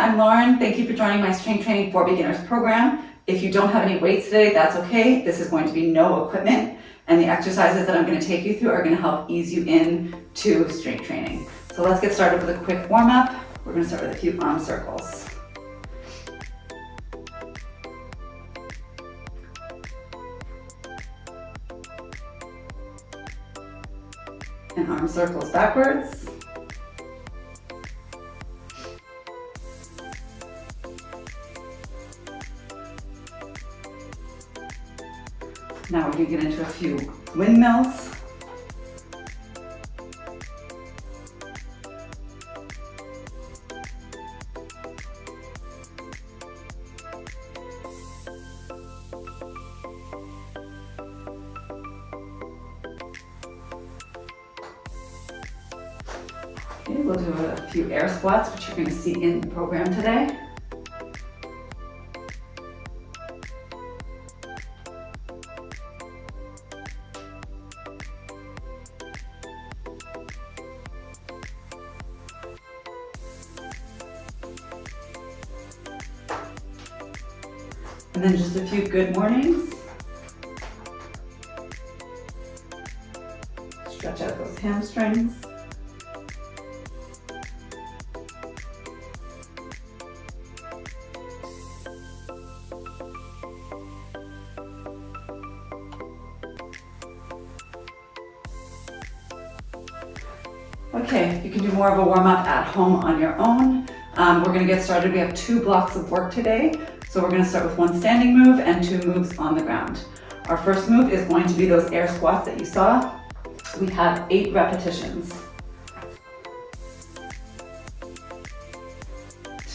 I'm Lauren. Thank you for joining my Strength Training for Beginners program. If you don't have any weights today, that's okay. This is going to be no equipment, and the exercises that I'm going to take you through are going to help ease you in to strength training. So let's get started with a quick warm-up. We're going to start with a few arm circles. And arm circles backwards. Now we're going to get into a few windmills. Okay, we'll do a few air squats, which you're going to see in the program today. And then just a few good mornings. Stretch out those hamstrings. Okay, you can do more of a warm-up at home on your own. We're going to get started. We have 2 blocks of work today. So we're going to start with 1 standing move and 2 moves on the ground. Our first move is going to be those air squats that you saw. We have 8 repetitions.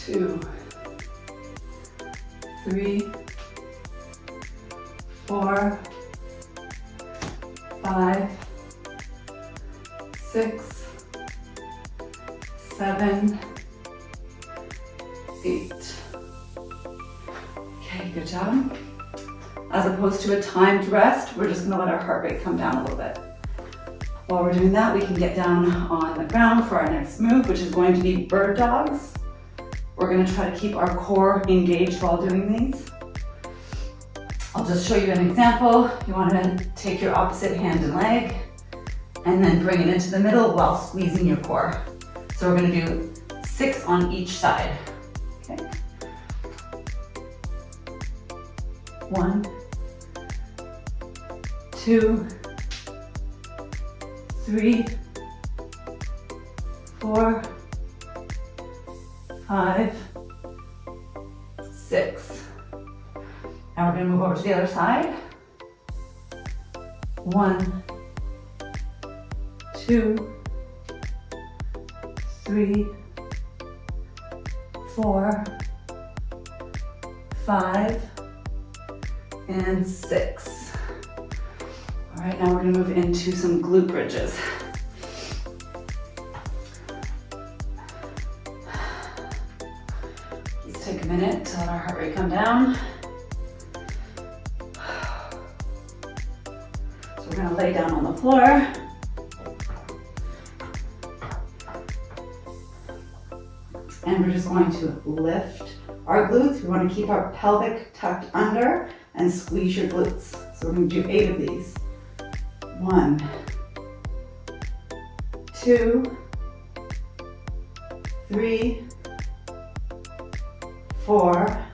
2, 3, 4, 5, 6, 7, 8. Okay, good job. As opposed to a timed rest, we're just gonna let our heart rate come down a little bit. While we're doing that, we can get down on the ground for our next move, which is going to be bird dogs. We're gonna try to keep our core engaged while doing these. I'll just show you an example. You wanna take your opposite hand and leg, and then bring it into the middle while squeezing your core. So we're gonna do 6 on each side. Okay. 1, 2, 3, 4, 5, 6. Now we're going to move over to the other side. 1, 2, 3, 4, 5, and 6. All right, now we're going to move into some glute bridges. Let's take a minute to let our heart rate come down. So we're going to lay down on the floor. And we're just going to lift our glutes. We want to keep our pelvic tucked under and squeeze your glutes. So we're going to do 8 of these. 1, 2, 3, 4,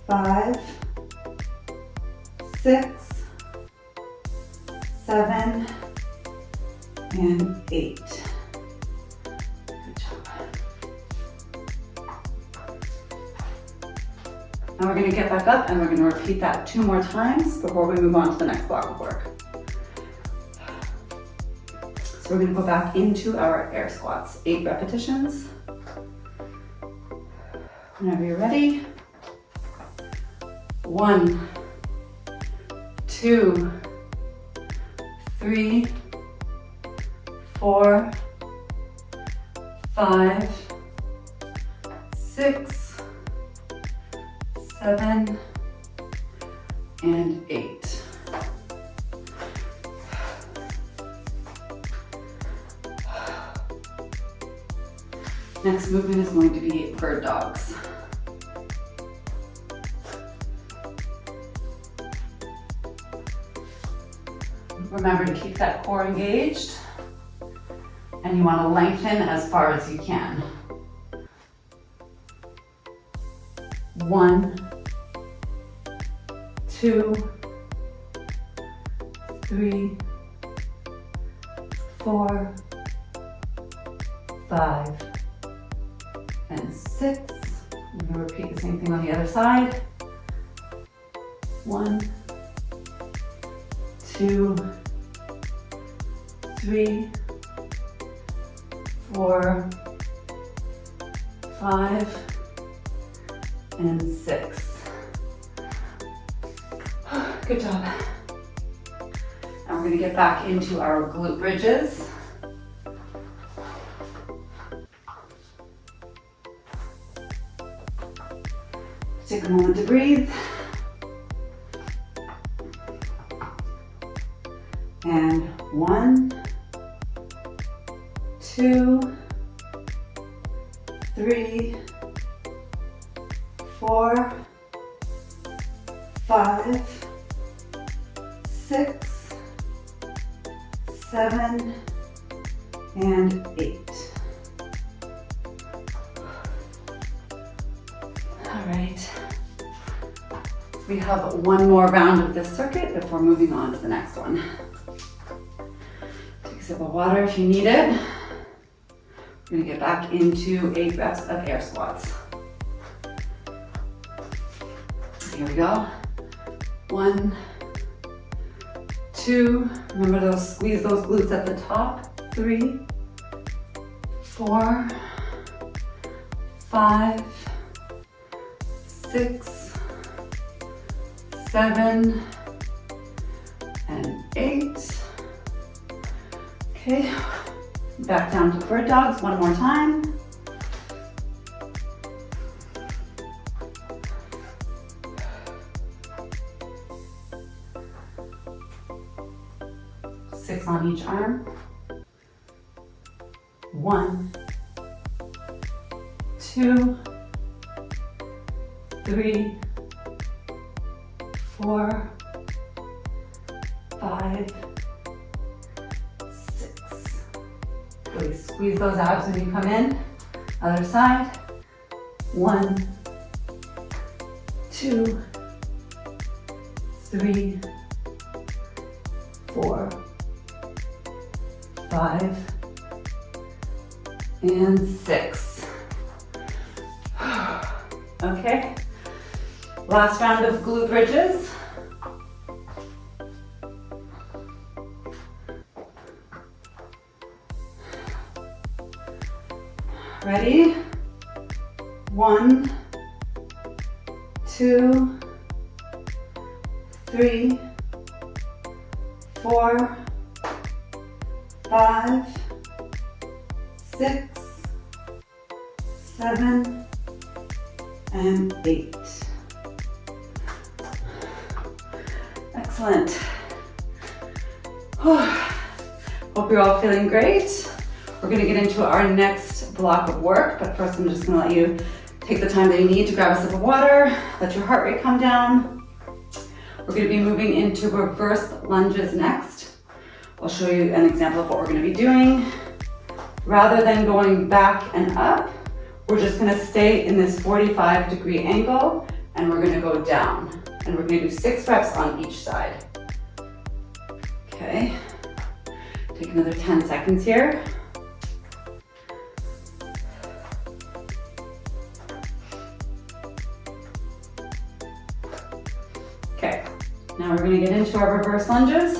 5, 6, 7, and 8. Good job. Now we're going to get back up and we're going to repeat that 2 more times before we move on to the next block of work. So we're going to go back into our air squats, 8 repetitions. Whenever you're ready. 1, 2, 3, 4, 5, 6, 7, and 8. Next movement is going to be bird dogs. Remember to keep that core engaged, and you want to lengthen as far as you can. 1, 2, 3, 4, 5, and 6. I'm going to repeat the same thing on the other side. 1, 2, 3, 4, 5, and 6. Good job. Now we're going to get back into our glute bridges. Take a moment to breathe. And 1, 2, 3, 4, 5, 6, 7, and 8. All right. We have one more round of this circuit before moving on to the next one. Take a sip of water if you need it. We're going to get back into 8 reps of air squats. Here we go. 1, 2, remember squeeze those glutes at the top. 3, 4, 5, 6, 7, and 8. Okay, back down to bird dogs one more time. Six on each arm. 1, 2, 3, 4, 5, 6. Really squeeze those abs when you come in. Other side. 1, 2, 3, 4, 5, and 6. Okay, last round of glute bridges. Ready? 1, 2, 3, 4, 5, 6, 7, and 8. Excellent. Hope you're all feeling great. We're going to get into our next block of work, but first I'm just going to let you take the time that you need to grab a sip of water, let your heart rate come down. We're going to be moving into reverse lunges next. I'll show you an example of what we're going to be doing. Rather than going back and up, we're just going to stay in this 45-degree angle, and we're going to go down. And we're going to do 6 reps on each side. Okay, take another 10 seconds here. Okay, now we're going to get into our reverse lunges.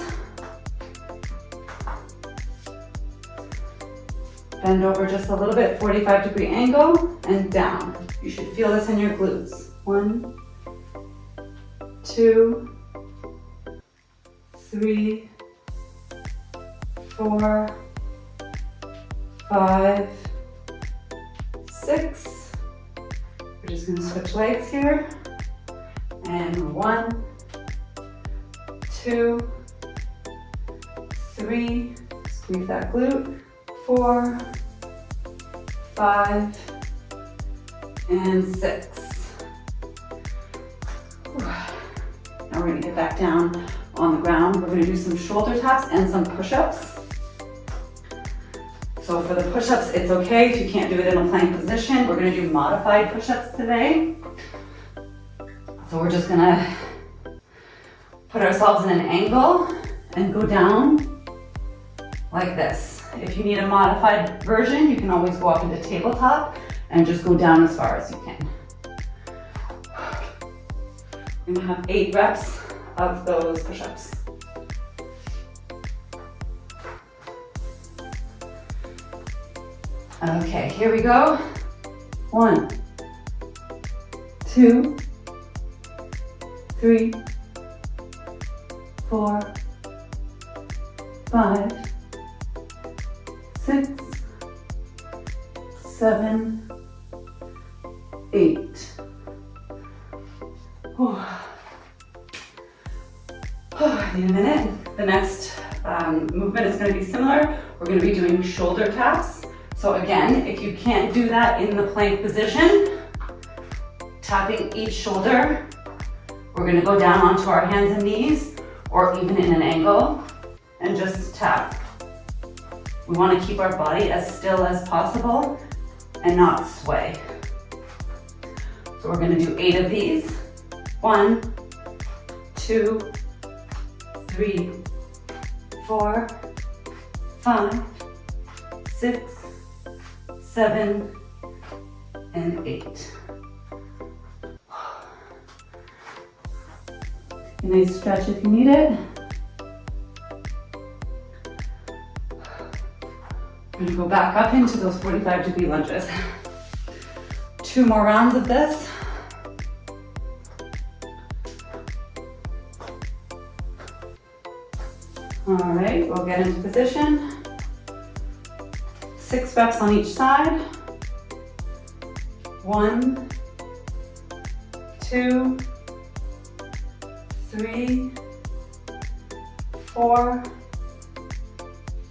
Bend over just a little bit, 45-degree angle, and down. You should feel this in your glutes. 1, 2, 3, 4, 5, 6. We're just going to switch legs here. And 1, 2, 3, squeeze that glute. 4, 5, and 6. Now we're gonna get back down on the ground. We're gonna do some shoulder taps and some push-ups. So for the push-ups, it's okay if you can't do it in a plank position. We're gonna do modified push-ups today. So we're just gonna put ourselves in an angle and go down like this. If you need a modified version, you can always go up into tabletop and just go down as far as you can. We're gonna have 8 reps of those push-ups. Okay, here we go. 1, 2, 3, 4, 5, 6, 7, 8. I need a minute. The next movement is going to be similar. We're going to be doing shoulder taps. So again, if you can't do that in the plank position, tapping each shoulder, we're going to go down onto our hands and knees, or even in an angle, and just tap. We want to keep our body as still as possible and not sway. So we're going to do 8 of these. 1, 2, 3, 4, 5, 6, 7, and 8. A nice stretch if you need it. We're gonna go back up into those 45-degree lunges. 2 more rounds of this. All right, we'll get into position. 6 reps on each side. 1, 2, 3, 4,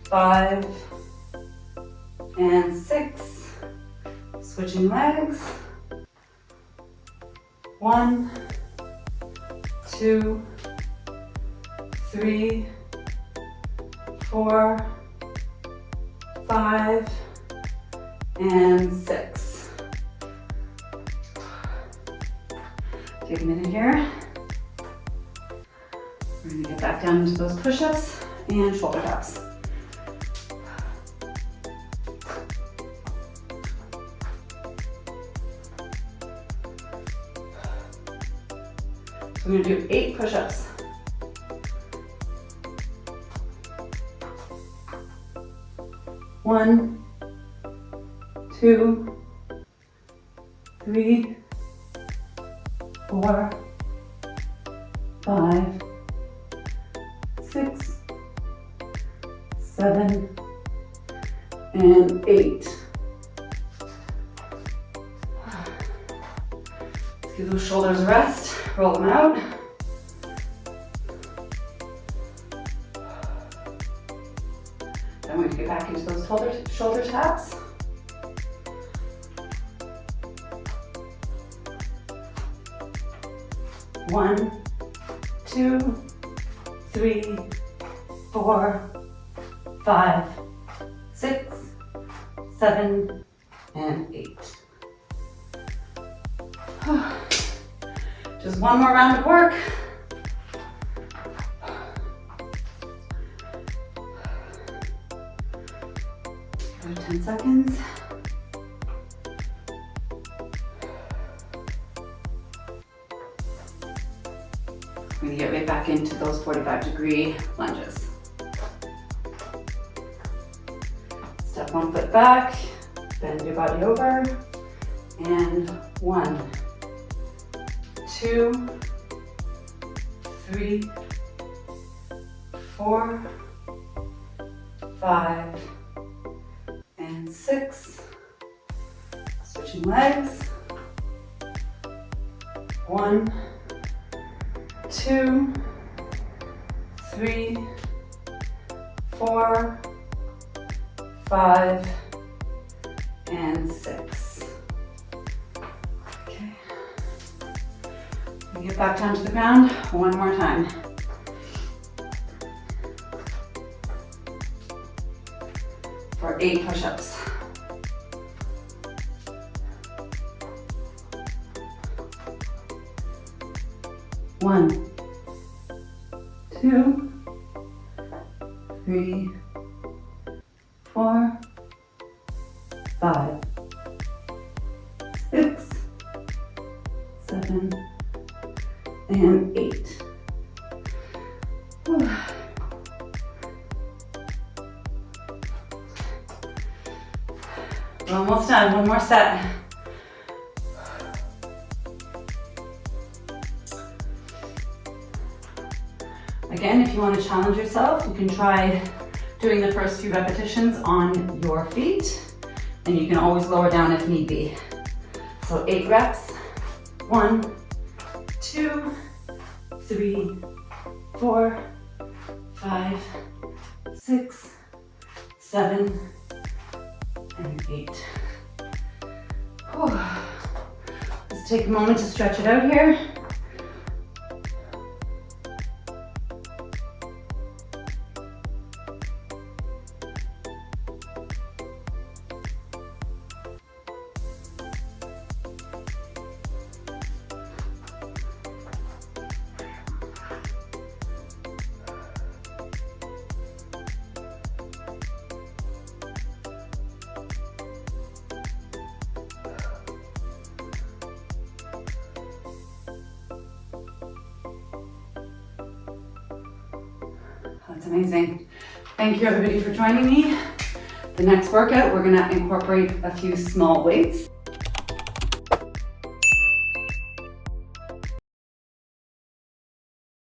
5, and 6. Switching legs. 1, 2, 3, 4, 5, and 6. Take a minute here. We're gonna get back down into those push-ups and shoulder taps. So we're gonna do 8 push-ups. One, 2, 3, 4, 5, 6, 7, and 8. Let's give those shoulders a rest, roll them out. Then we're going to get back into those shoulder taps. One, 2, 3, 4, 5, 6, 7, and 8. Just one more round of work. Another 10 seconds. We're going to get right back into those 45-degree lunges. Step one foot back, bend your body over, and 1, 2, 3, 4, 5, and 6. Switching legs. 1, 2, 3, 4, 5, and 6. Okay. We get back down to the ground one more time. For 8 push-ups. 1, 2, 3, 4, 5, 6, 7, and 8. Whew. We're almost done. One more set. Again, if you want to challenge yourself, you can try doing the first few repetitions on your feet, and you can always lower down if need be. So 8 reps. 1, 2, 3, 4, 5, 6, 7, and 8. Whew. Let's take a moment to stretch it out here. That's amazing. Thank you everybody for joining me. The next workout, we're gonna incorporate a few small weights.